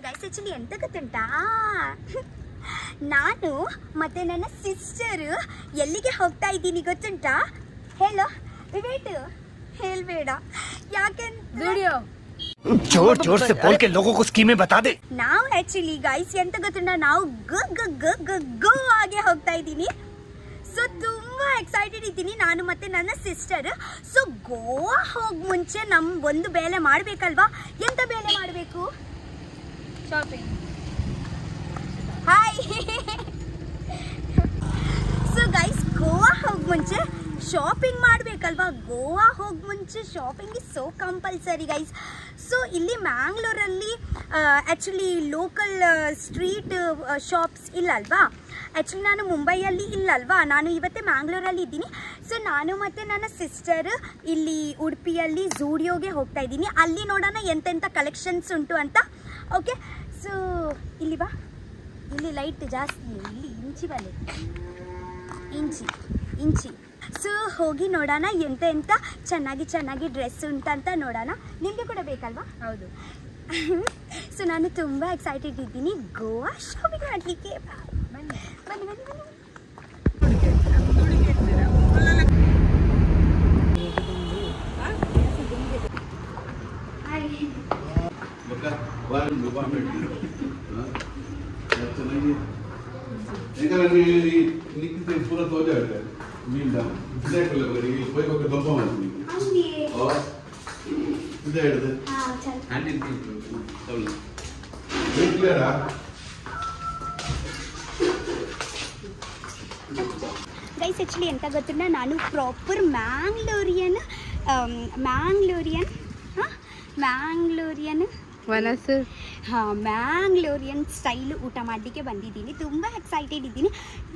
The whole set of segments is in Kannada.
ಗೈಸ್ ಆಕ್ಚುಲಿ ಎಂತ ಗೊತ್ತುಂಟಾ, ನಾನು ಮತ್ತೆ ನನ್ನ ಸಿಸ್ಟರ್ ಎಲ್ಲಿಗೆ ಹೋಗ್ತಾ ಇದ್ದೀನಿ ಗೊತ್ತುಂಟಾ? ಹೇಳೋ ವೇಟ್, ಹೇಳ್ಬೇಡ ಯಾಕೆಂದ್ರೆ जोर जोर से बोल के लोगों को स्कीमें बता दे। ನಾವು ಆಕ್ಚುಲಿ ಗೈಸ್ ಎಂತ ಗೊತ್ತುಂಟಾ, ನಾವು ಗೋವಾಗೆ ಹೋಗ್ತಾ ಇದ್ದೀನಿ. ಸೊ ತುಂಬಾ ಎಕ್ಸೈಟೆಡ್ ಇದ್ದೀನಿ ನಾನು ಮತ್ತೆ ನನ್ನ ಸಿಸ್ಟರ್. ಸೊ ಗೋವಾ ಹೋಗ್ ಮುಂಚೆ ನಮ್ ಒಂದು ಬೇಲೆ ಮಾಡ್ಬೇಕಲ್ವಾ? ಎಂತ ಬೇಲೆ ಮಾಡಬೇಕು? Shopping. Hi. So guys Goa ಹೋಗ್ ಮುಂಚೆ ಶಾಪಿಂಗ್ ಮಾಡಬೇಕಲ್ವಾ? ಗೋವಾ ಹೋಗಿ ಮುಂಚೆ shopping is so compulsory guys. So ಇಲ್ಲಿ ಮ್ಯಾಂಗ್ಳೂರಲ್ಲಿ ಆ್ಯಕ್ಚುಲಿ ಲೋಕಲ್ ಸ್ಟ್ರೀಟ್ ಶಾಪ್ಸ್ ಇಲ್ಲಲ್ವಾ? ಆ್ಯಕ್ಚುಲಿ ನಾನು ಮುಂಬೈಯಲ್ಲಿ ಇಲ್ಲಲ್ವಾ, ನಾನು ಇವತ್ತೇ ಮ್ಯಾಂಗ್ಳೂರಲ್ಲಿ ಇದ್ದೀನಿ. ಸೊ ನಾನು ಮತ್ತು ನನ್ನ ಸಿಸ್ಟರ್ ಇಲ್ಲಿ ಉಡುಪಿಯಲ್ಲಿ ಝೂಡಿಯೋಗೆ ಹೋಗ್ತಾ ಇದ್ದೀನಿ. ಅಲ್ಲಿ ನೋಡೋಣ ಎಂತೆಂಥ ಕಲೆಕ್ಷನ್ಸ್ ಉಂಟು ಅಂತ. ಓಕೆ, ಸೊ ಇಲ್ಲಿ ಬಾ, ಇಲ್ಲಿ ಲೈಟ್ ಜಾಸ್ತಿ, ಇಲ್ಲಿ ಇಂಚಿ ಬಲೆ ಇಂಚಿ. ಸೊ ಹೋಗಿ ನೋಡೋಣ ಎಂತ ಚೆನ್ನಾಗಿ ಡ್ರೆಸ್ ಉಂಟಂತ ನೋಡೋಣ. ನಿಮಗೆ ಕೂಡ ಬೇಕಲ್ವಾ? ಹೌದು. ಸೊ ನಾನು ತುಂಬ ಎಕ್ಸೈಟೆಡ್ ಇದ್ದೀನಿ ಗೋವಾ ಶಾಪಿಂಗ್ ಮಾಡಲಿಕ್ಕೆ. ಬನ್ನಿ. पूरा तो हो जाएगा मींदा ब्लैक कलर का ये कोई को दबा मत नहीं और इधर इधर हां चल हैंडल चल वेट क्लियर आ ಗೈಸ್ ಆ್ಯಕ್ಚುಲಿ ಎಂತ ಗೊತ್ತಿಲ್ಲ, ನಾನು ಪ್ರಾಪರ್ ಮ್ಯಾಂಗ್ಳೂರಿಯನ್ ಮ್ಯಾಂಗ್ಳೂರಿಯನ್ ಸ್ಟೈಲ್ ಊಟ ಮಾಡಲಿಕ್ಕೆ ಬಂದಿದ್ದೀನಿ. ತುಂಬ ಎಕ್ಸೈಟೆಡ್ ಇದ್ದೀನಿ.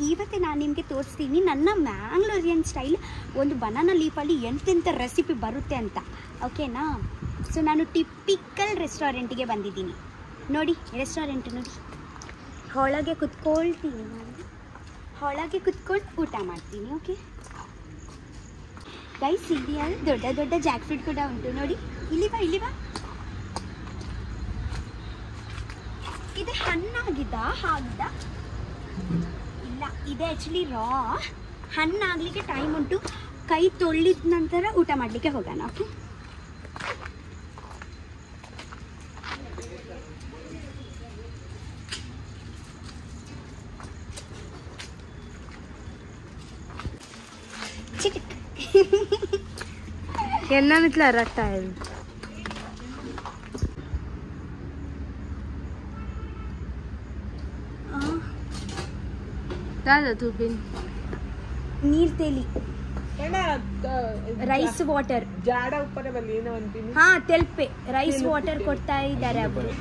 ಇವತ್ತೇ ನಾನು ನಿಮಗೆ ತೋರಿಸ್ತೀನಿ ನನ್ನ ಮ್ಯಾಂಗ್ಳೂರಿಯನ್ ಸ್ಟೈಲ್ ಒಂದು ಬನಾನಾ ಲೀಫಲ್ಲಿ ಎಂತೆಂಥ ರೆಸಿಪಿ ಬರುತ್ತೆ ಅಂತ. ಓಕೆನಾ? ಸೊ ನಾನು ಟಿಪಿಕಲ್ ರೆಸ್ಟೋರೆಂಟಿಗೆ ಬಂದಿದ್ದೀನಿ. ನೋಡಿ ರೆಸ್ಟೋರೆಂಟ್ ನೋಡಿ, ಒಳಗೆ ಕುತ್ಕೊಳ್ತೀನಿ ನಾನು, ಒಳಗೆ ಕುತ್ಕೊಂಡು ಊಟ ಮಾಡ್ತೀನಿ. ಓಕೆ ಗೈಸ್, ಇಲ್ಲಿ ದೊಡ್ಡ ಜಾಕ್ ಫ್ರೂಟ್ ಕೂಡ ಉಂಟು ನೋಡಿ. ಇಲ್ಲಿ ಬಾ. ಇದು ಹಣ್ಣಾಗಿದ್ದ ಇಲ್ಲ, ಇದೆ ಆ್ಯಕ್ಚುಲಿ ರಾ. ಹಣ್ಣಾಗಲಿಕ್ಕೆ ಟೈಮ್ ಉಂಟು. ಕೈ ತೊಳ್ಳಿದ ನಂತರ ಊಟ ಮಾಡಲಿಕ್ಕೆ ಹೋಗೋಣ. ಓಕೆ, ఎన్నమిట్లా రట్టాయి दादा तू पिन ನೀರು ತೇಲಿ ರೈಸ್ ವಾಟರ್ ಜಾಡ ಉಪ್ಪರೆ ಬಲ್ಲಿ ಏನೋ ಅಂತೀನಿ. ಹಾ ತೆಲ್ಪೆ ರೈಸ್ ವಾಟರ್ ಕೊಡ್ತಾ ಇದ್ದಾರೆ ಅವರು.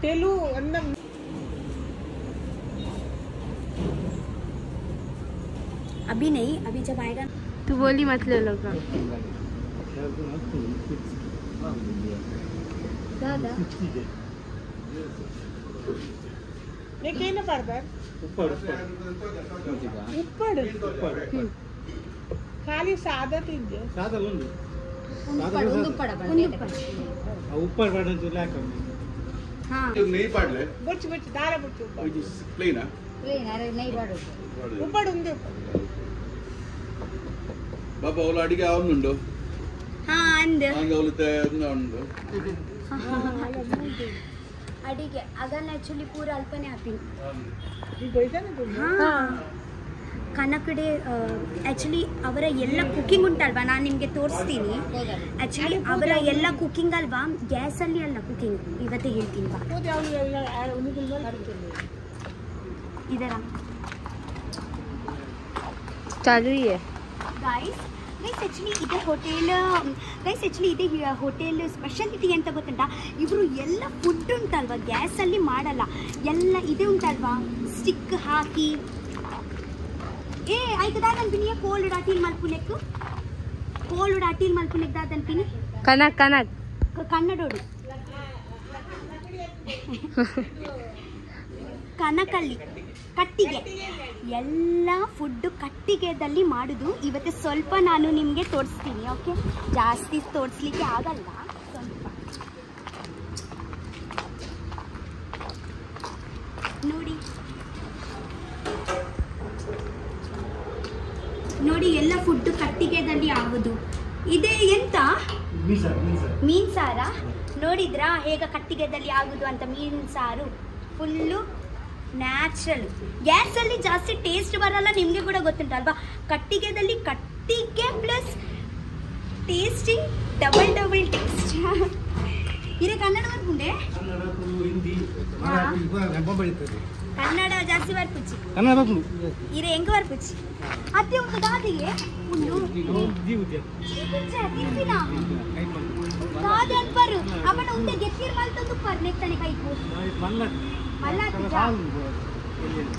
ತೆಲು ಅನ್ನ अभी नहीं, अभी जब आएगा तू बोली मत ले लो का दादा నీకేనా పడతారు ఉప్పడు ఖాళీ సాదా తింజే సాదా ఉంది ಒಂದು ऊपर पड़ने तो लाक हां नहीं पड़ ले బుచ్చి దార బుచ్చి which is plain ah ಅರೆ ನೈ ಬಾಡು ఉప్పడు ఉంది ಬಾಬಾ ಅವಳು ಅಡಿಗೆ ಅವನುಂಡು ಹಾ ಅಂದ ಹಂಗೆ ಅವಳು ಉಂಡು ಅಡಿಗೆ ಅದನ್ನ ಆಕ್ಚುಲಿ ಪೂರ ಅಲ್ಪನೆ ಹಾಕ್ತೀನಿ. ಕನಕಡೆ ಆ್ಯಕ್ಚುಲಿ ಅವರ ಎಲ್ಲ ಕುಕ್ಕಿಂಗ್ ಉಂಟಲ್ವಾ, ನಾನು ನಿಮಗೆ ತೋರಿಸ್ತೀನಿ. ಆ್ಯಕ್ಚುಲಿ ಅವರ ಎಲ್ಲ ಕುಕ್ಕಿಂಗ್ ಅಲ್ವಾ, ಗ್ಯಾಸಲ್ಲಿ ಅಲ್ಲ ಕುಕ್ಕಿಂಗ್. ಇವತ್ತೇ ಹೇಳ್ತೀನಿ ಬಾ. ಇದರ चालू ही है ಗೈಸ್ ಆ್ಯಕ್ಚುಲಿ ಇದೇ ಹೋಟೆಲ್ ಸ್ಪೆಷಾಲಿಟಿ ಅಂತ ಗೊತ್ತುಂಟಾ? ಇವರು ಎಲ್ಲ ಫುಡ್ ಉಂಟಲ್ವಾ ಗ್ಯಾಸಲ್ಲಿ ಮಾಡಲ್ಲ, ಎಲ್ಲ ಇದೆ ಉಂಟಲ್ವಾ ಸ್ಟಿಕ್ ಹಾಕಿ. ಆಯ್ತು ದಾದನ್ಪಿನಿ ಕೋಲ್ಡ್ ಡಾಟಿಲ್ ಮಲ್ಪುನೆಕ್ಕು ದಾದನ್ಪಿನಿ कनक ಕನ್ನಡೋಡು ಕನಕಲ್ಲಿ ಕಟ್ಟಿಗೆ ಎಲ್ಲ ಫುಡ್ ಕಟ್ಟಿಗೆದಲ್ಲಿ ಮಾಡೋದು. ಇವತ್ತು ಸ್ವಲ್ಪ ನಾನು ನಿಮಗೆ ತೋರಿಸ್ತೀನಿ. ಓಕೆ, ಜಾಸ್ತಿ ತೋರಿಸ್ಲಿಕ್ಕೆ ಆಗಲ್ಲ, ಸ್ವಲ್ಪ ಫುಡ್ ಕಟ್ಟಿಗೆದಲ್ಲಿ ಆಗುದು. ಇದೇ ಎಂತ ಮೀನ್ ಸಾರ ನೋಡಿದ್ರಾ ಹೇಗ ಕಟ್ಟಿಗೆದಲ್ಲಿ ಆಗುದು ಅಂತ. ಮೀನ್ ಸಾರು ಫುಲ್ಲು ನ್ಯಾಚುರಲ್. ಗ್ಯಾಸಲ್ಲಿ ಜಾಸ್ತಿ ಟೇಸ್ಟ್ ಬರಲ್ಲ, ನಿಮಗೆ ಕೂಡ ಗೊತ್ತುಂಟಲ್ವಾ. ಕಟ್ಟಿಗೆದಲ್ಲಿ ಕಟ್ಟಿಗೆ ಪ್ಲಸ್ ಟೇಸ್ಟಿಂಗ್ ಡಬಲ್ ಟೇಸ್ಟ್. ಇದು ಕನ್ನಡ ಬರ್ಪುಂಡೆ, ಕನ್ನಡ ಜಾಸ್ತಿ ಬರ್ಪುಚ್ಚಿ ಇದು ಹೆಂಗ ಬರ್ಪುಚ್ಚಿ ಅತ್ತೆ ಒಂದು ದಾದಿಗೆ ಒಂದು ತಿಂಪಿನ ದಾದಿ ಅನ್ಪರು ಅವನ ಉಂಡೆ ಗೆತ್ತಿರ್ ಮಲ್ತಂದು ಪರ್ ನೆತ್ತನೆ ಕೈಕು ಮಲ್ಲಾತಿಜ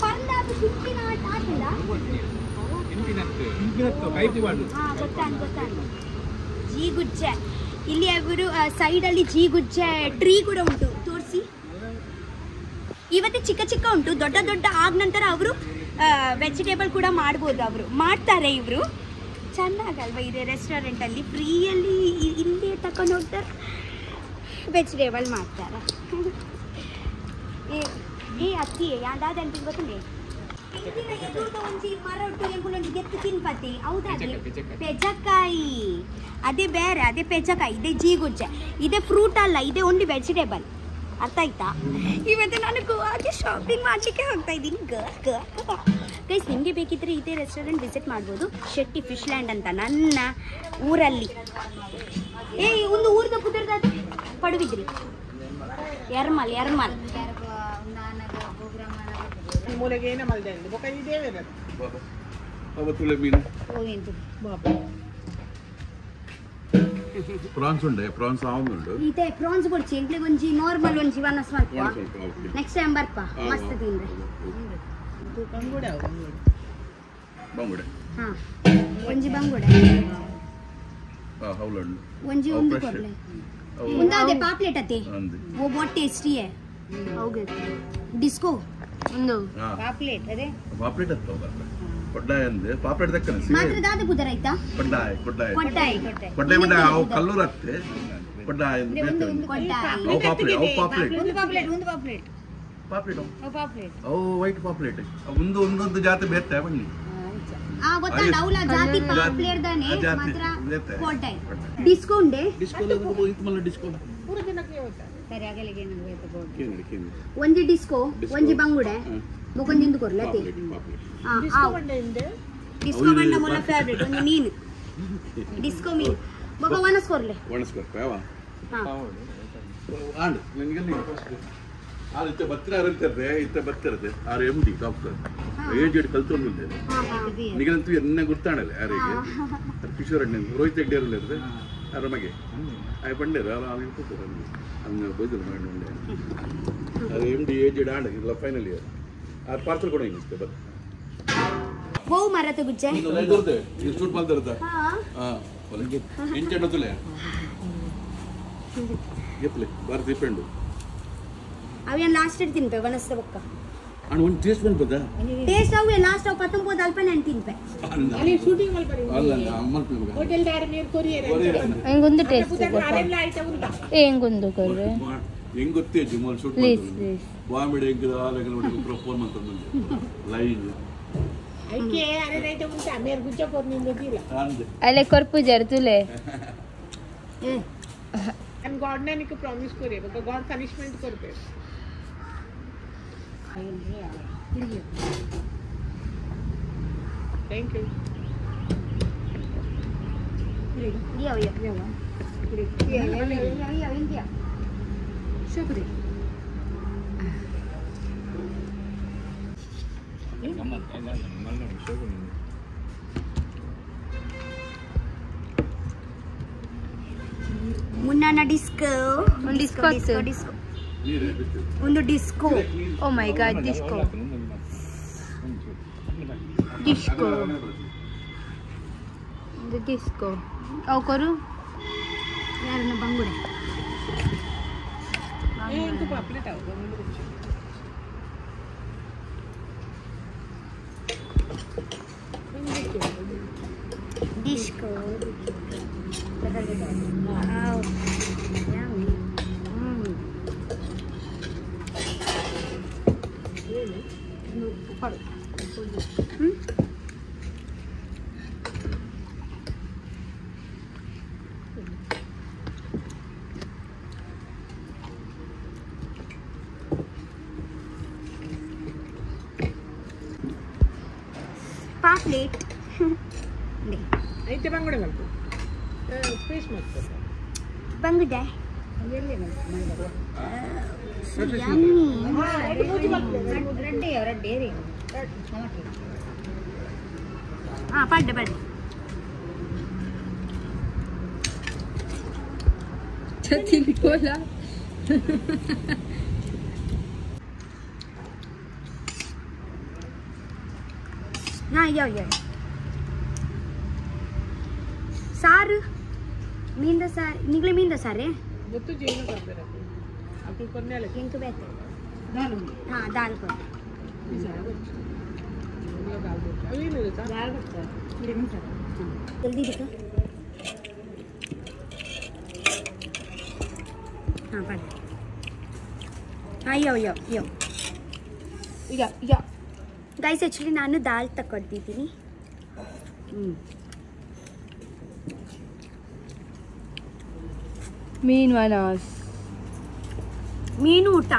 ಪರ್ಲಾದು ತಿಂಪಿನ ಆಟ ಆಟಿಲ್ಲ ಗೊತ್ತಾನು ಜೀಗುಜ್ಜೆ. ಇಲ್ಲಿ ಅವರು ಸೈಡಲ್ಲಿ ಜೀಗುಜ್ಜೆ ಟ್ರೀ ಕೂಡ ಉಂಟು, ತೋರಿಸಿ. ಇವತ್ತೇ ಚಿಕ್ಕ ಚಿಕ್ಕ ಉಂಟು, ದೊಡ್ಡ ದೊಡ್ಡ ಆದ ನಂತರ ಅವರು ವೆಜಿಟೇಬಲ್ ಕೂಡ ಮಾಡ್ಬೋದು. ಅವರು ಮಾಡ್ತಾರೆ, ಇವರು ಚೆನ್ನಾಗಲ್ವ ಇದೆ ರೆಸ್ಟೋರೆಂಟಲ್ಲಿ ಫ್ರೀಯಲ್ಲಿ ಇಲ್ಲಿ ತಕೊಂಡು ಹೋಗ್ತಾರೆ, ವೆಜಿಟೇಬಲ್ ಮಾಡ್ತಾರೆ. ಏ ಅಕ್ಕಿ ಯಾವ್ದಾದ ಅಂತ ಗೊತ್ತೇ ಒಂಜಿ ಮರ ಉಂಟು ಎಂಬುದೊಂದು ಗೆತ್ತು ತಿನ್ಪತಿ ಹೌದಾ? ಪೆಜಕಾಯಿ ಅದೇ ಬೇರೆ, ಅದೇ ಪೆಜಕಾಯಿ, ಇದೇ ಜೀಗುಜ್ಜೆ, ಇದೇ ಫ್ರೂಟ್ ಅಲ್ಲ, ಇದೇ ಓನ್ಲಿ ವೆಜಿಟೇಬಲ್. ಅರ್ಥ ಆಯ್ತಾ? ಇವತ್ತು ನಾನು ಗೋವಾಗೆ ಶಾಪಿಂಗ್ ಮಾಡಲಿಕ್ಕೆ ಹೋಗ್ತಾ ಇದ್ದೀನಿ. ಗೈಸ್, ನಿಮಗೆ ಬೇಕಿದ್ರೆ ಇದೇ ರೆಸ್ಟೋರೆಂಟ್ ವಿಸಿಟ್ ಮಾಡ್ಬೋದು. ಶೆಟ್ಟಿ ಫಿಶ್ ಲ್ಯಾಂಡ್ ಅಂತ ನನ್ನ ಊರಲ್ಲಿ. ಒಂದು ಊರದ ಪುದರ್ದ ಪಡುವಿದ್ರಿ ಎರ್ಮಲ್ ಮೂಲೆಗೇನೆ ಮಲ್ದಂಡು ಬೊಕ ಇದೇವೆ ಬಾಬಾ ಅವತ್ತುಲೆ ಮೀನು ಹೋಗಿಂತು ಪ್ರಾನ್ಸ್ ಉಂಡೆ, ಪ್ರಾನ್ಸ್ ಆವುಂಡು ಇದೆ. ಪ್ರಾನ್ಸ್ ಕೊಡ್ಚಿ ಎಂಕ್ಲಿಗೆ ಒಂಜಿ ನಾರ್ಮಲ್ ಒಂಜಿ ವನಸ್ ಮಲ್ಪ ನೆಕ್ಸ್ಟ್ ಟೈಮ್ ಬರ್ಪ ಮಸ್ತ್ ತಿಂದ್ರೆ. ಬಂಗುಡೆ ಹಾ ಒಂಜಿ ಬಂಗುಡೆ ಹೌಲಂಡು ಒಂಜಿ ಒಂದು ಕೊರ್ಲೆ ಒಂದಾದೆ ಪಾಪ್ಲೆಟ್ ಅತ್ತೆ ಓ ವಾಟ್ ಟೇಸ್ಟಿ ಹೈ ಹೋಗೆ ಡಿಸ್ಕೋ ಒಂದು ಪಾಪ್ಲೆಟ್ ಅದೇ ಪಾಪ್ಲೆಟ್ ಅತ್ತವ ಕೊಡ್ಡಾಯ ಅಂದೆ ಪಾಪ್ಲೆಟ್ ದಕ್ಕನೆ ಮಾತ್ರ ದಾದ ಪುದರ ಆಯ್ತಾ ಕೊಡ್ಡಾಯ ಕೊಡ್ಡಾಯ ಬಿಡ ಅವು ಕಲ್ಲೂರ್ ಅತ್ತೆ ಕೊಡ್ಡಾಯ ಬೇತೆ ಅವು ಪಾಪ್ಲೆಟ್ ಅವು ವೈಟ್ ಪಾಪ್ಲೆಟ್ ಒಂದು ಜಾತಿ ಬೇತೆ ಬನ್ನಿ ಗೊತ್ತಾಂಡ ಅವಳ ಜಾತಿ ಪಾಪ್ಲೆಟ್ ದಾನೆ ಮಾತ್ರ ಕೊಡ್ಡಾಯ ಡಿಸ್ಕೋ ಉಂಡೆ ಡಿಸ್ಕೋ ಇತ್ಮಲ್ಲ ಡಿಸ್ಕೋ ಪೂರ ದಿನಕ್ಕೆ ಹೋಯ್ತಾ ಸರಿ ಆಗಲಿಗೆ ಏನು ಕೇಂದ್ರ ಒಂಜಿ ಡಿಸ್ಕೋ ಒಂಜಿ ಬಂಗುಡೆ ಬೊಕೊಂದಿಂದು ಕೊರ್ಲತೆ ಡಿಸ್ಕೋ ಬಂಡೆ ಇಂದೆ ಡಿಸ್ಕೋ ಬಂಡ ಮೊಲ ಫೇವರೇಟ್ ಒಂದು ಮೀನು ಡಿಸ್ಕೋ ಮೀನು ಬೊಕ ವನಸ್ಕೊರ್ಲೆ ಪೇವಾ ಆಂಡ್ ನನಗೆ ಆರು ಇತ್ತ ಬತ್ತಿರ ಇರ್ತಾರೆ ಇತ್ತ ಬತ್ತಿರದೆ ಆರು MD ಡಾಕ್ಟರ್ ಏಜೆಡ್ ಕಲ್ತೊಂದಿದ್ದೆ ನಿಗಂತೂ ಎನ್ನ ಗುರ್ತಾಣಲ್ಲ ಯಾರಿಗೆ ಕಿಶೋರ್ ಅಣ್ಣ ರೋಹಿತ್ ಹೆಗ್ಡೆ ಇರಲಿದೆ ಆರಾಮಗೆ ಆಯ್ ಬಂಡೇರು ಅಲ್ಲಿ ಕೂತಾರೆ ಹಂಗೆ ಬೈದರು ಮಾಡಿ ಉಂಡೆ ಅದು MD ಏಜೆಡ್ ಆಂಡ್ ಇಲ್ಲ ಫೈನಲ್ ಇಯರ್ ಆ ಪಾರ್ಸಲ್ ಕೂಡ ಹಿಂಗಿಸ್ತೆ ಬತ್ ಬಹು ಮರತ ಗುಜ್ಜೆ ಎಷ್ಟು ಬಂದಿರುತ್ತೆ ಎಂಟೆಂಡತುಲೆ ಎಪ್ಲೆ ಬಾರಿ ಡಿಪೆಂಡು ಅವೇನು ಲಾಸ್ಟ್ ಇಟ್ಟು ತಿನ್ಪೆ ವನಸ್ತ ಬೊಕ್ಕ ಅಣ್ಣ ಒಂದು ಟೇಸ್ಟ್ ಬಂದ್ಬೋದಾ ಟೇಸ್ಟ್ ಅವೇ ಲಾಸ್ಟ್ ಅವು 19 ಅಲ್ಪ ನಾನು ತಿನ್ಪೆ ಅಲ್ಲಿ ಶೂಟಿಂಗ್ ಮಲ್ಪರಿ ಅಲ್ಲ ಅಮ್ಮಲ್ ಹೋಟೆಲ್ ದಾರ ನೀರು ಕೊರಿಯರ್ ಹೆಂಗೊಂದು ಟೇಸ್ಟ್ ಅರೆಲ್ಲ ಆಯ್ತಾ ಉಂಟಾ ಹೆಂಗೊಂದು ಕೊರ್ರೆ ಹೆಂಗ್ ಗೊತ್ತೇ ಜಿಮ್ಮಲ್ ಶೂಟ್ ಬಾಂಬೆಡೆ ಹೆಂಗಿದ ಆಲೆಗೆ ನೋಡಿ ಫೋನ್ ಮಾಡ್ತಾರೆ ಲೈನ್ ಐಕೆ ಅರೆ ರೈಟ್ ಉಂಟಾ ಮೇರ್ ಗುಜ್ಜ ಕೊರ್ ನಿಂದ ಗೊತ್ತಿಲ್ಲ ಅಲ್ಲೇ ಕೊರ್ಪು ಜರ್ತುಲೆ and god ne nikku promise kore because god punishment korbe thank you India shukri ಮುನ್ನಾನ ಡಿಸ್ಕೋ ಒಂದು disco oh my god disco ಒಂದು ಡಿಸ್ಕೋ ಅವು ಕೊರು ಯಾರನ್ನ ಬಂಗುಡೆ entu ಪಾಪ್ಲೆಟ್ ಆವು ಡಿಸ್ಕೋ wow yummy ಪಾಪ್ಲೇಟ್ ಐತೆ ಬಂಗುಡೆ ಮಲ್ಪು ಫೇಸ್ ಮಾಡ್ತಾರೆ ಬಂಗುಡೆ ಹಾಂ ಪಡ್ಡೆ ಪಡ್ಡೆ ತಿನ್ಬೋಲಾ ಹಾಂ ಯಾವ ಸಾರು ಮೀನ್ದ ಸಾರು ನಿಗ್ಲೆ ಮೀನ್ದ ಸಾರೇ ಗೊತ್ತು ಜೀವನ ಕೊಡ್ತಾರೆ ಅದು ಕೊನೆಯಲ್ಲ ಎಂಟು ಬೇತೆ ಹಾಂ ದಾಲ್ ಕೊಡು ಜಲ್ದಿ ಬೇಕಾ ಹಾಂ ಪಡ್ಡೆ ಹಾಂ ಯೋ ಈಗ ಗೈಸ್ ಆ್ಯಕ್ಚುಲಿ ನಾನು ದಾಲ್ ತಗೊಳ್ತಿದ್ದೀನಿ ಮೀನ್ ವನಾಸ್ ಮೀನು ಊಟ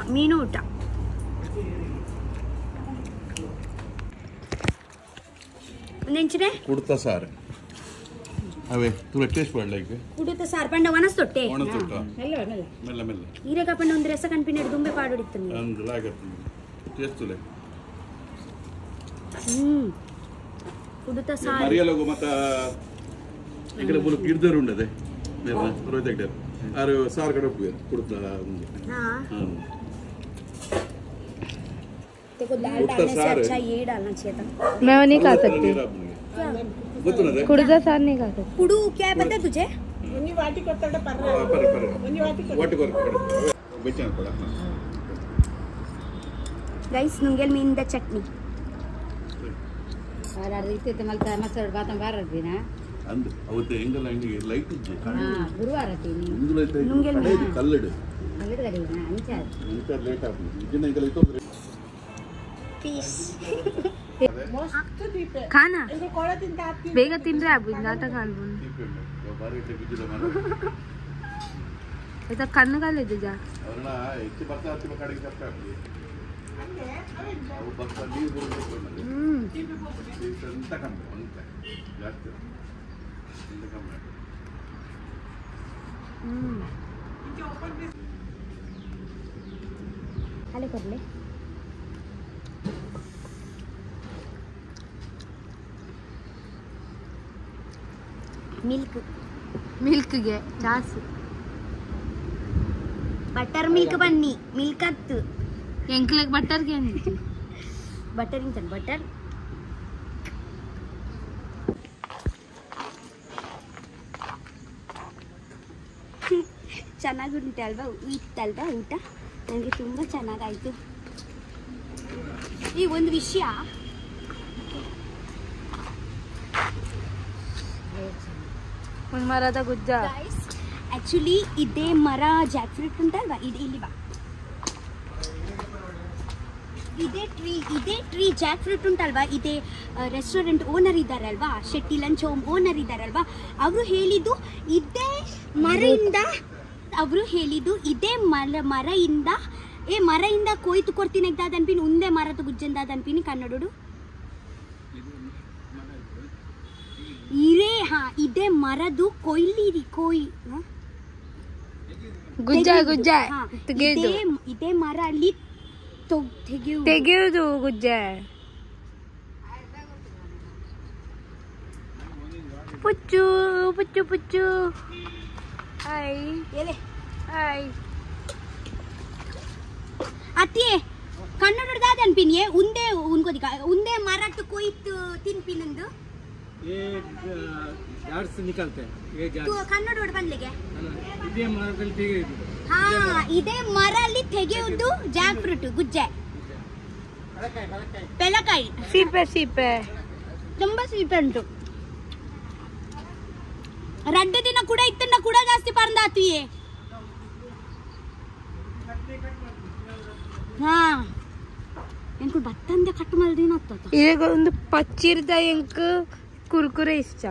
ನೆಂಚಿನೆ ಕುಡ್ತಾ ಸಾರು ಅವೇ ತುಳ ಟೇಸ್ಟ್ ಪಡ್ಲಿಕ್ಕೆ ಕುಡುತ್ತ ಸಾರು ಪಂಡ ಒಣಸ್ತೊಟ್ಟೆ ಒಣತುಟ್ಟ ಮೆಲ್ಲ ಮೆಲ್ಲ ಹೀರೆಗ ಪಂಡ ಒಂದು ರಸ ಕಣ್ಪಿನ ದುಂಬೆ ಪಾಡೋಡಿತ್ತು ಅಂದು ಆಗತ್ತೆ ಟೇಸ್ಟ್ ತುಲೆ ಕುಡುತ್ತ ಸಾರು ಮರಿಯಲಗು ಮತ್ತ ఇక్కడ బులు గిర్దరు ఉండదే మేర రోయ్ దగ్గర ఆరు సార్ కడ కుడుతా ఉంది हां देखो दाल डालने से अच्छा ये डालना चाहिए था मैं वो नहीं खा सकती ಗೊತ್ತುನದೆ कुड़दा सार नहीं खा सकती कुड़ू क्या है पता है तुझे ಒಂಜಿ ವಾಟಿ ಕೊತ್ತಡ ಪರ್ರ ಪರಿ ಒಂಜಿ ವಾಟಿ ಕೊರ ಬೆಚ್ಚನ ಕೊಡ गाइस नुंगेल मीन द चटनी और ರೀತಿ ಮಲ್ತ ಮಸರ್ ಬಾತಂ ಬಾರದಿನ ಅಂದ ಅವತ್ತೆ ಎಂಗಲ್ಲ ಇಂಡಿಗೆ ಲೈಟ್ ಇಜ್ಜೆ ಗುರುವಾರ ತೀನಿ ಇಂದುಲ ಐತೆ ನುಂಗೆಲ್ ಕಡೆದು ಕಲ್ಲಡು ಅಲ್ಲಿಡ ಗಡಿನ ಅಂಚಾದ ಇಂತ ಲೇಟ್ ಆಗಿ ಇದನ್ನ ಎಂಗಲ್ಲ ಇತ್ತು पीस ಮಸ್ತ್ ದೀಪ खाना ಇದು ಕೋಳ ತಿಂತ ಆತಿ ಬೇಗ ತಿಂದ್ರೆ ಆಗ್ಬೋದು ನಾಟ ಕಾಲ್ಬೋದು ಬಾರಿ ಬಿದ್ದಿದ ಮರ ಆಯ್ತಾ ಕಣ್ಣು ಕಾಲಿದ್ದು ಜಾ ಅವರನ್ನ ಹೆಚ್ಚು ಬರ್ತಾ ಹತ್ತಿರ ಕಡೆಗೆ ಕಷ್ಟ ಆಗ್ತದೆ ಅವು ಬರ್ತಾ ನೀರು ಬರಬೇಕು ಅಂತ ಕಮ್ಮಿ ಅಂತ ಜಾಸ್ತಿ ಇಂತ ಕಮ್ಮಿ हाले कर ले मिल्क ಮಿಲ್ಕ್ಗೆ ಜಾಸ್ತಿ बटर मिल्क बन्नी मिल्क अत्तु ಎಂಕ್ಲೆಗ್ ಬಟರ್ಗೆ ಏನಿತ್ತು बटर इंत बटर ಚೆನ್ನಾಗುಂಟೆ ಅಲ್ವಾ ಇತ್ತಲ್ವಾ ಊಟ ನನಗೆ ತುಂಬ ಚೆನ್ನಾಗಾಯಿತು ಈ ಒಂದು ವಿಷಯ ಒಂದು ಮರದ ಗುಜ್ಜ ಆ್ಯಕ್ಚುಲಿ ಇದೇ ಮರ ಜಾಕ್ ಫ್ರೂಟ್ ಉಂಟಲ್ವಾ ಇಲ್ಲಿ ಬಾ ಇದೇ ಟ್ರೀ ಜಾಕ್ ಫ್ರೂಟ್ ಉಂಟಲ್ವಾ ಇದೇ ರೆಸ್ಟೋರೆಂಟ್ ಓನರ್ ಇದ್ದಾರೆ ಅಲ್ವಾ ಶೆಟ್ಟಿ ಲಂಚ್ ಹೋಮ್ ಓನರ್ ಇದ್ದಾರಲ್ವಾ ಅವರು ಹೇಳಿದ್ದು ಇದೇ ಮರದಿಂದ ಮರಯಿಂದ ಕೊಯ್ತು ಕೊಡ್ತೀನಿ ಅನ್ಪಿನಿ ಉಂದೆ ಮರದ ಗುಜ್ಜಂದ ಅನ್ಪಿನಿ ಕನ್ನಡೋಡು ಇದೇ ಮರದು ಗುಜ್ಜ ಇದೇ ಮರ ಅಲ್ಲಿ ತೆಗೆಯುವುದು ಗುಜ್ಜ ಪುಚ್ಚು ಪುಚ್ಚು ಪುಚ್ಚು ಹಾಯ್ ಹಾಯ್ ಅತ್ತೆ ಕನ್ನಡದ ಅನ್ಪಿನಿ ಉಂದೆ ಮರಟ್ಟು ಕೊಯ್ತು ತಿನ್ಪಿನಂದು ये झाड़ से निकलते हैं ये झाड़ ಕನ್ನಡ ಬಂದ್ಲಿಗೆ इधे मरदल तेगे ಹಾ ಇದೇ ಮರ ಅಲ್ಲಿ ತೆಗೆಯುವುದು ಜಾಕ್ ಫ್ರೂಟ್ ಗುಜ್ಜೆ ಬೆಲಕಾಯಿ ಸೀಪೆ ತುಂಬಾ ಸ್ವೀಟ್ ಉಂಟು ರಡ್ಡು ದಿನ ಕೂಡ ಇತ್ತನ್ನ ಕೂಡ ಜಾಸ್ತಿ ಪರಂದಾತಿಯೇ ಹಾ ಎಂಕು ಬತ್ತಂದೆ ಕಟ್ಟು ಮಲ್ದಿನ ಆಗ್ತದ ಈಗ ಒಂದು ಪಚ್ಚಿರ್ದ ಎಂಕ್ ಕುರ್ಕುರೆ ಇಷ್ಟ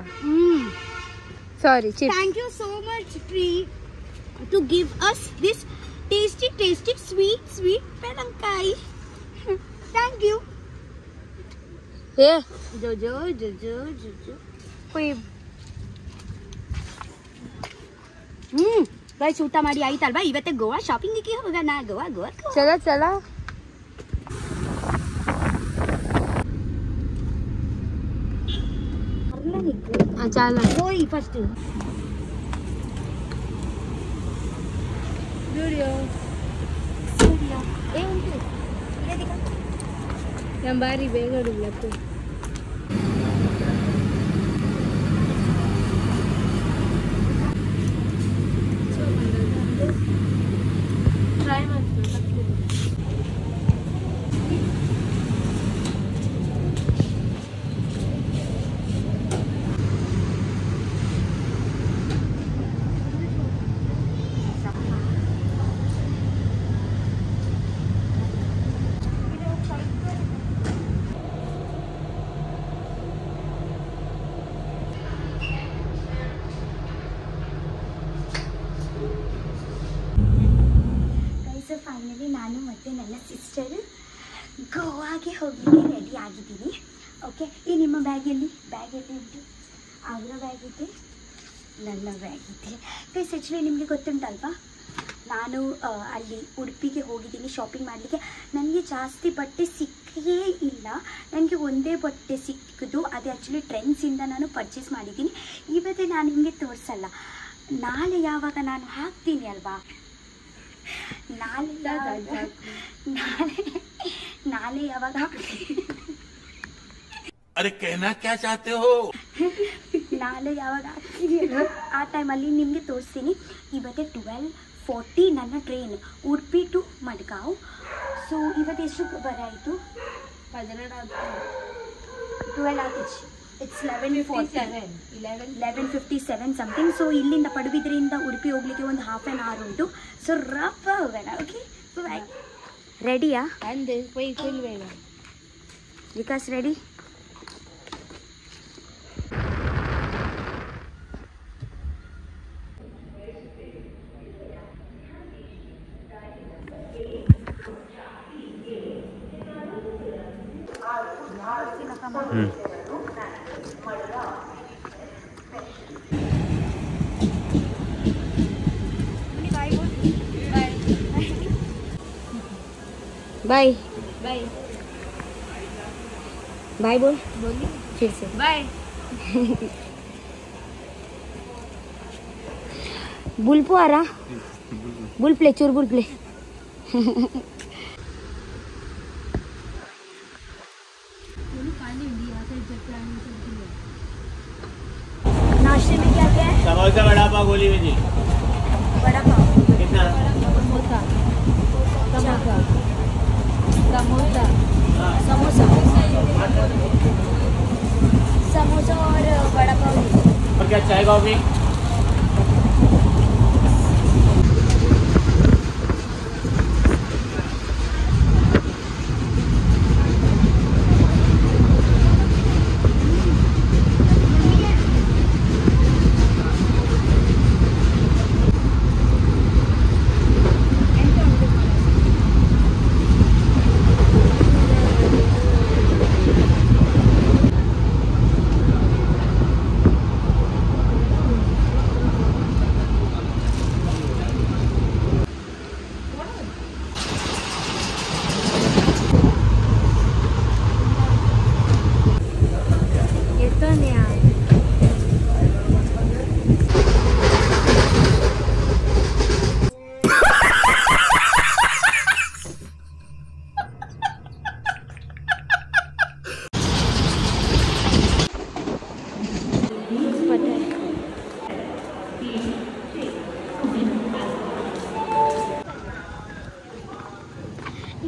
ಸಾರಿ thank you so much tree to give us this tasty sweet pelankai. Thank you. ಏ ಜೋಜೋ ಜೋಜೋ ಜೋಜೋ ಕೊಯ್ ಗೈಸ್ ಊಟ ಮಾಡಿ ಆಯ್ತಲ್ವಾ ಇವತ್ತೇ ಗೋವಾ ಶಾಪಿಂಗಿಗೆ ಹೋಗೋಣ ಗೋವಾ ಗೋವಾ ಚಲೋ ಚಲೋ ಚಾಲ ಹೋಯ್ ಫಸ್ಟ್ ഞാൻ ബാരി വേഗം ഇടുള്ളൂ ಟ್ರೈ ಮಾಡ್ತೀನಿ ಫೈನಲಿ ನಾನು ಮತ್ತು ನನ್ನ ಸಿಸ್ಟರ್ ಗೋವಾಗೆ ಹೋಗಲಿಕ್ಕೆ ರೆಡಿ ಆಗಿದ್ದೀನಿ. ಓಕೆ, ಈ ನಿಮ್ಮ ಬ್ಯಾಗಲ್ಲಿ ಉಂಟು, ಅವರ ಬ್ಯಾಗ್ ಇದೆ, ನನ್ನ ಬ್ಯಾಗ್ ಇದೆ. ಗೈಸ್ ಆ್ಯಕ್ಚುಲಿ ನಿಮಗೆ ಗೊತ್ತುಂಟಲ್ವಾ, ನಾನು ಅಲ್ಲಿ ಉಡುಪಿಗೆ ಹೋಗಿದ್ದೀನಿ ಶಾಪಿಂಗ್ ಮಾಡಲಿಕ್ಕೆ. ನನಗೆ ಜಾಸ್ತಿ ಬಟ್ಟೆ ಸಿಕ್ಕೇ ಇಲ್ಲ, ನನಗೆ ಒಂದೇ ಬಟ್ಟೆ ಸಿಕ್ಕಿದ್ದು. ಅದು ಆ್ಯಕ್ಚುಲಿ ಟ್ರೆಂಡ್ಸಿಂದ ನಾನು ಪರ್ಚೇಸ್ ಮಾಡಿದ್ದೀನಿ. ಇವತ್ತೇ ನಾನು ನಿಮಗೆ ತೋರಿಸಲ್ಲ, ನಾಳೆ ಯಾವಾಗ ನಾನು ಹಾಕ್ತೀನಿ ಅಲ್ವಾ, ನಾಳೆ ಯಾವಾಗ अरे कहना क्या चाहते हो ನಾಳೆ ಯಾವಾಗ ಹಾಕ್ತೀನಿ ಆ ಟೈಮಲ್ಲಿ ನಿಮಗೆ ತೋರಿಸ್ತೀನಿ. ಇವತ್ತೇ 12:40 ನನ್ನ train Udupi to Madgaon. So ಇವತ್ತು ಎಷ್ಟು ಬರಾಯಿತು? 12 ಆಗಿತ್ತು. It's 11:57 something. ಸೊ ಇಲ್ಲಿಂದ ಪಡುಬಿದ್ರೆಯಿಂದ ಉಡುಪಿ ಹೋಗ್ಲಿಕ್ಕೆ ಒಂದು ಹಾಫ್ ಆನ್ ಅವರ್ ಉಂಟು. ಸೊ ರಪ್ಪ ಹೋಗೋಣ. ಓಕೆ, ರೆಡಿಯಾ? ಅಂದೆ ಪೈ ಫುಲ್ ಬೇಡ Vikas ready? Bye bye bye बोल बोलिए फिर से बाय. बुलपू आ रहा बुल प्ले चोर बुल प्ले नाश्ते में क्या क्या है? समोसा वड़ा पाव गोली में जी वड़ा पाव, कितना समोसा समोसा समोसा समोसा समोसा और वड़ा पाव. और क्या चाय कॉफी?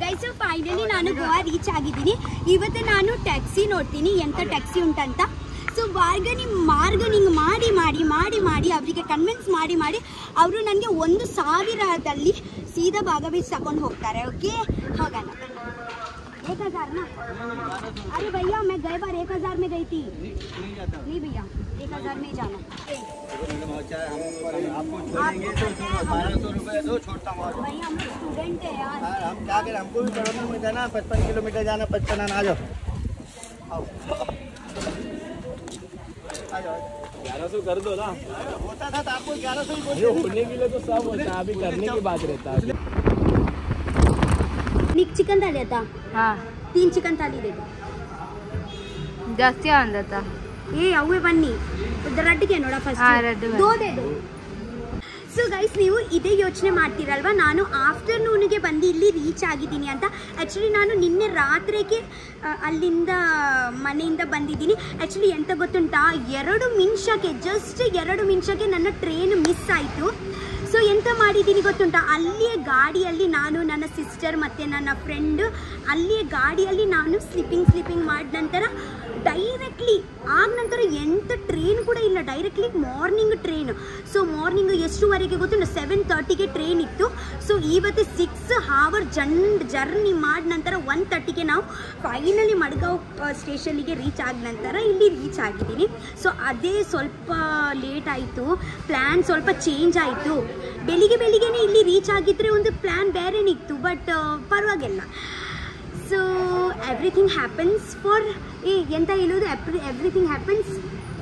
ಗೈಸ್ ಫೈನಲಿ ನಾನು ಗೋವಾ ರೀಚ್ ಆಗಿದ್ದೀನಿ. ಇವತ್ತು ನಾನು ಟ್ಯಾಕ್ಸಿ ನೋಡ್ತೀನಿ ಎಂಥ ಟ್ಯಾಕ್ಸಿ ಉಂಟಂತ. ಸೊ ಬಾರ್ಗನಿಂಗ್ ಮಾಡಿ ಮಾಡಿ ಮಾಡಿ ಮಾಡಿ ಅವರಿಗೆ ಕನ್ವಿನ್ಸ್ ಮಾಡಿ ಮಾಡಿ ಅವರು ನನಗೆ 1,000ದಲ್ಲಿ ಸೀದಾ ಬಾಗಬೀಚ್ ತಗೊಂಡು ಹೋಗ್ತಾರೆ. ಓಕೆ, ಹೋಗೋಣ. 1,000 ना? अरे भैया मैं गए बार 1,000 में गई थी. नहीं भैया 1,000 में ही जाना. आपको छोड़ेंगे तो 1200 रुपये दो, छोड़ता हूँ भैया हम स्टूडेंट है यार. हम क्या करें, हमको भी चढ़ने में जाना 55 किलोमीटर जाना, 55 आ जाओ 1100 कर दो ना। होता था तो आपको 1100 ही बोलते। होने के लिए तो सब होता है, अभी करने की बात रहता है। निक चिकन थाली आता? हाँ 3 चिकन थाली दे दो. ಜಾಸ್ತಿ ಅಂದತ್ತ. ಅವೇ ಬನ್ನಿ ರೆಡ್ಗೆ ನೋಡ ಫಸ್ಟ್. ದೋ ದೇ ದೋ. ಸೊ ಗೈಸ್ ನೀವು ಇದೇ ಯೋಚನೆ ಮಾಡ್ತೀರಲ್ವಾ ನಾನು ಆಫ್ಟರ್ನೂನ್ಗೆ ಬಂದು ಇಲ್ಲಿ ರೀಚ್ ಆಗಿದ್ದೀನಿ ಅಂತ. ಆ್ಯಕ್ಚುಲಿ ನಾನು ನಿನ್ನೆ ರಾತ್ರಿಗೆ ಅಲ್ಲಿಂದ ಮನೆಯಿಂದ ಬಂದಿದ್ದೀನಿ. ಆ್ಯಕ್ಚುಲಿ ಎಂತ ಗೊತ್ತುಂಟಾ, 2 ನಿಮಿಷಕ್ಕೆ ಜಸ್ಟ್ 2 ನಿಮಿಷಕ್ಕೆ ನನ್ನ ಟ್ರೈನ್ ಮಿಸ್ ಆಯಿತು. ಸೊ ಎಂತ ಮಾಡಿದ್ದೀನಿ ಗೊತ್ತುಂಟಾ, ಅಲ್ಲಿಯೇ ಗಾಡಿಯಲ್ಲಿ ನಾನು ನನ್ನ ಸಿಸ್ಟರ್ ಮತ್ತು ನನ್ನ ಫ್ರೆಂಡು ಅಲ್ಲಿಯೇ ಗಾಡಿಯಲ್ಲಿ ನಾನು ಸ್ಲೀಪಿಂಗ್ ಮಾಡಿದ ನಂತರ ಡೈರೆಕ್ಟ್ಲಿ ಆದ ನಂತರ ಎಂಥ ಟ್ರೈನ್ ಕೂಡ ಇಲ್ಲ, directly morning train. So morning ಎಷ್ಟುವರೆಗೆ ಗೊತ್ತುಂಟು, 7:30ಗೆ ಟ್ರೈನ್ ಇತ್ತು. ಸೊ ಇವತ್ತು 6 ಅವರ್ ಜರ್ನಿ ಮಾಡಿದ ನಂತರ 1:30ಗೆ ನಾವು ಫೈನಲಿ ಮಡ್ಗಾಂವ್ ಸ್ಟೇಷನ್ನಿಗೆ ರೀಚ್ ಆದ ನಂತರ ಇಲ್ಲಿ ರೀಚ್ ಆಗಿದ್ದೀನಿ. ಸೊ ಅದೇ ಸ್ವಲ್ಪ ಲೇಟ್ ಆಯಿತು, ಪ್ಲ್ಯಾನ್ ಸ್ವಲ್ಪ ಚೇಂಜ್ ಆಯಿತು. ಬೆಳಿಗ್ಗೆನೇ ಇಲ್ಲಿ ರೀಚ್ ಆಗಿದ್ದರೆ ಒಂದು ಪ್ಲ್ಯಾನ್ ಬೇರೆನಿತ್ತು, ಬಟ್ ಪರವಾಗಿಲ್ಲ. ಸೊ ಎವ್ರಿಥಿಂಗ್ ಹ್ಯಾಪನ್ಸ್ ಫಾರ್ ಎಂತ ಹೇಳೋದು, everything happens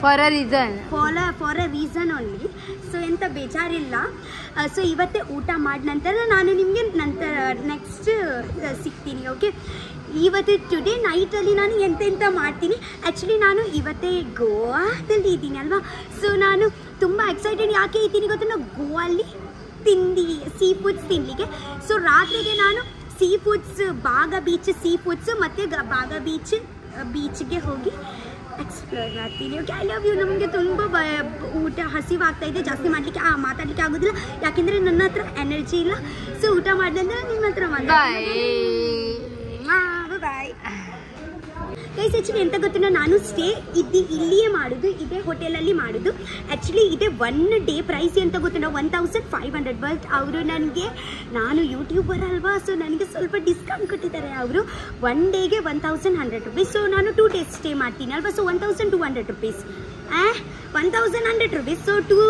for a reason, for a reason only. So ಎಂತ ಬೇಜಾರಿಲ್ಲ. ಸೊ ಇವತ್ತೇ ಊಟ ಮಾಡಿದ ನಂತರ ನಾನು ನಿಮಗೆ ನಂತರ ನೆಕ್ಸ್ಟ್ ಸಿಗ್ತೀನಿ. ಓಕೆ, ಇವತ್ತು ಟುಡೇ ನೈಟಲ್ಲಿ ನಾನು ಎಂತೆಂತ ಮಾಡ್ತೀನಿ. ಆ್ಯಕ್ಚುಲಿ ನಾನು ಇವತ್ತೇ ಗೋವಾದಲ್ಲಿ ಇದ್ದೀನಿ ಅಲ್ವಾ. ಸೊ ನಾನು ತುಂಬ ಎಕ್ಸೈಟೆಡ್ ಯಾಕೆ ಇದ್ದೀನಿ ಗೊತ್ತಾ, ನಾವು ಗೋವಲ್ಲಿ ಸೀ ಫುಡ್ಸ್ ತಿನ್ನಲಿಕ್ಕೆ. ಸೊ ರಾತ್ರಿಗೆ ನಾನು sea foods Baga beach sea foods ಮತ್ತು ಬಾಗ ಬೀಚ್ಗೆ ಹೋಗಿ ಎಕ್ಸ್ಪ್ಲೋರ್ ಮಾಡ್ತೀನಿ. Okay, I love you. ನಮಗೆ ತುಂಬ ಊಟ ಹಸಿವಾಗ್ತಾ ಇದೆ, ಜಾಸ್ತಿ ಮಾಡಲಿಕ್ಕೆ ಮಾತಾಡಲಿಕ್ಕೆ ಆಗೋದಿಲ್ಲ, ಯಾಕೆಂದರೆ ನನ್ನ ಹತ್ರ ಎನರ್ಜಿ ಇಲ್ಲ. ಸೊ ಊಟ ಮಾಡಿದ್ರೆ ನಿಮ್ಮ ಹತ್ರ ಬಾಯ್. ಗೈಸ್ ಆ್ಯಕ್ಚುಲಿ ಎಂತ ಗೊತ್ತಿಲ್ಲ, ನಾನು ಸ್ಟೇ ಇಲ್ಲಿಯೇ ಮಾಡೋದು, ಇದೇ ಹೋಟೆಲಲ್ಲಿ ಮಾಡೋದು. ಆ್ಯಕ್ಚುಲಿ ಇದೇ 1 ಡೇ ಪ್ರೈಸ್ ಅಂತ ಗೊತ್ತಿಲ್ಲ 1500. ಬಟ್ ಅವರು ನನಗೆ, ನಾನು ಯೂಟ್ಯೂಬರ್ ಅಲ್ವಾ, ಸೊ ನನಗೆ ಸ್ವಲ್ಪ ಡಿಸ್ಕೌಂಟ್ ಕೊಟ್ಟಿದ್ದಾರೆ ಅವರು. 1 ಡೇಗೆ 1100 ರುಪೀಸ್. ಸೊ ನಾನು 2 ಡೇಸ್ ಸ್ಟೇ ಮಾಡ್ತೀನಿ ಅಲ್ವಾ. So 1200 rupees, 1100 rupees. ಸೊ 2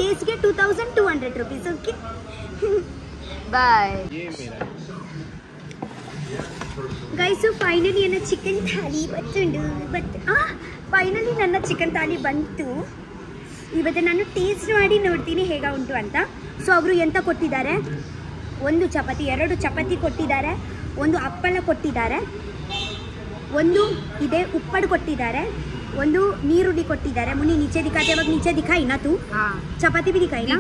ಡೇಸ್ಗೆ 2200 rupees. Okay bye. Guys finally ನನ್ನ ಚಿಕನ್ ಥಾಲಿ ಫೈನಲಿ ನನ್ನ ಚಿಕನ್ ಥಾಲಿ ಬಂತು. ಇವತ್ತು ನಾನು ಟೇಸ್ಟ್ ಮಾಡಿ ನೋಡ್ತೀನಿ ಹೇಗೆ ಉಂಟು ಅಂತ. ಸೊ ಅವರು ಎಂತ ಕೊಟ್ಟಿದ್ದಾರೆ, 1 ಚಪಾತಿ 2 ಚಪಾತಿ ಕೊಟ್ಟಿದ್ದಾರೆ, 1 ಹಪ್ಪಳ ಕೊಟ್ಟಿದ್ದಾರೆ, 1 ಇದೆ ಉಪ್ಪಡು ಕೊಟ್ಟಿದ್ದಾರೆ, 1 ನೀರುಳ್ಳಿ ಕೊಟ್ಟಿದ್ದಾರೆ. ಮುನಿ ನೀಚೆ ದಿಖಾತೆ, ಅವಾಗ ನೀಚೆ ದಿಖಾಯಿ ನಾ ತು ಚಪಾತಿ ಬಿ ದಿಖಾಯಿ ನಾ.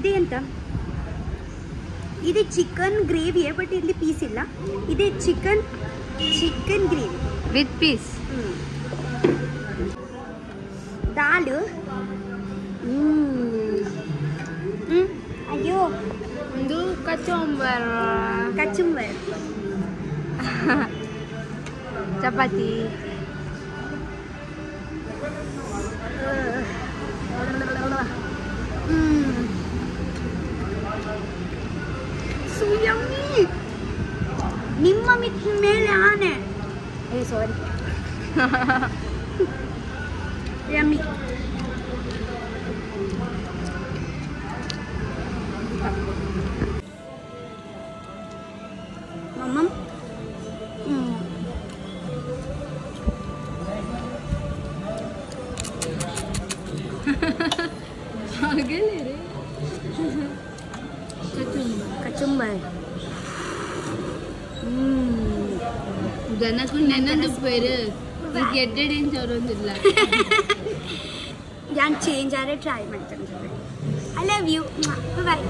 ಇದೆ ಎಂತ, ಇದು ಚಿಕನ್ ಗ್ರೇವಿ, ಬಟ್ ಇಲ್ಲಿ ಪೀಸ್ ಇಲ್ಲ. ಇದೆ ಚಿಕನ್ ಗ್ರೇವಿ ವಿತ್ ಪೀಸ್. ದಾಲು. ಅಯ್ಯೋ, ಒಂದು ಕಚುಂಬರ್ ಚಪಾತಿ. ನಿಮ್ಮ ಮೇಲೆ ಆನೆ. ಸಾರಿ, ಯಮ್ಮಿ. ಮಮ್ಮ ಕಚುಂಬರ್. ಜನಕ್ಕೂ ನೆನ್ನೊಂದು ಪೇರು ಗೆಡ್ಡೆಡೇನು ಚೋರೊಂದಿಲ್ಲ. ನಾನು ಚೇಂಜ್ ಆದರೆ ಟ್ರೈ ಮಾಡ್ತೇನೆ. I love you. ಬಾಯ್.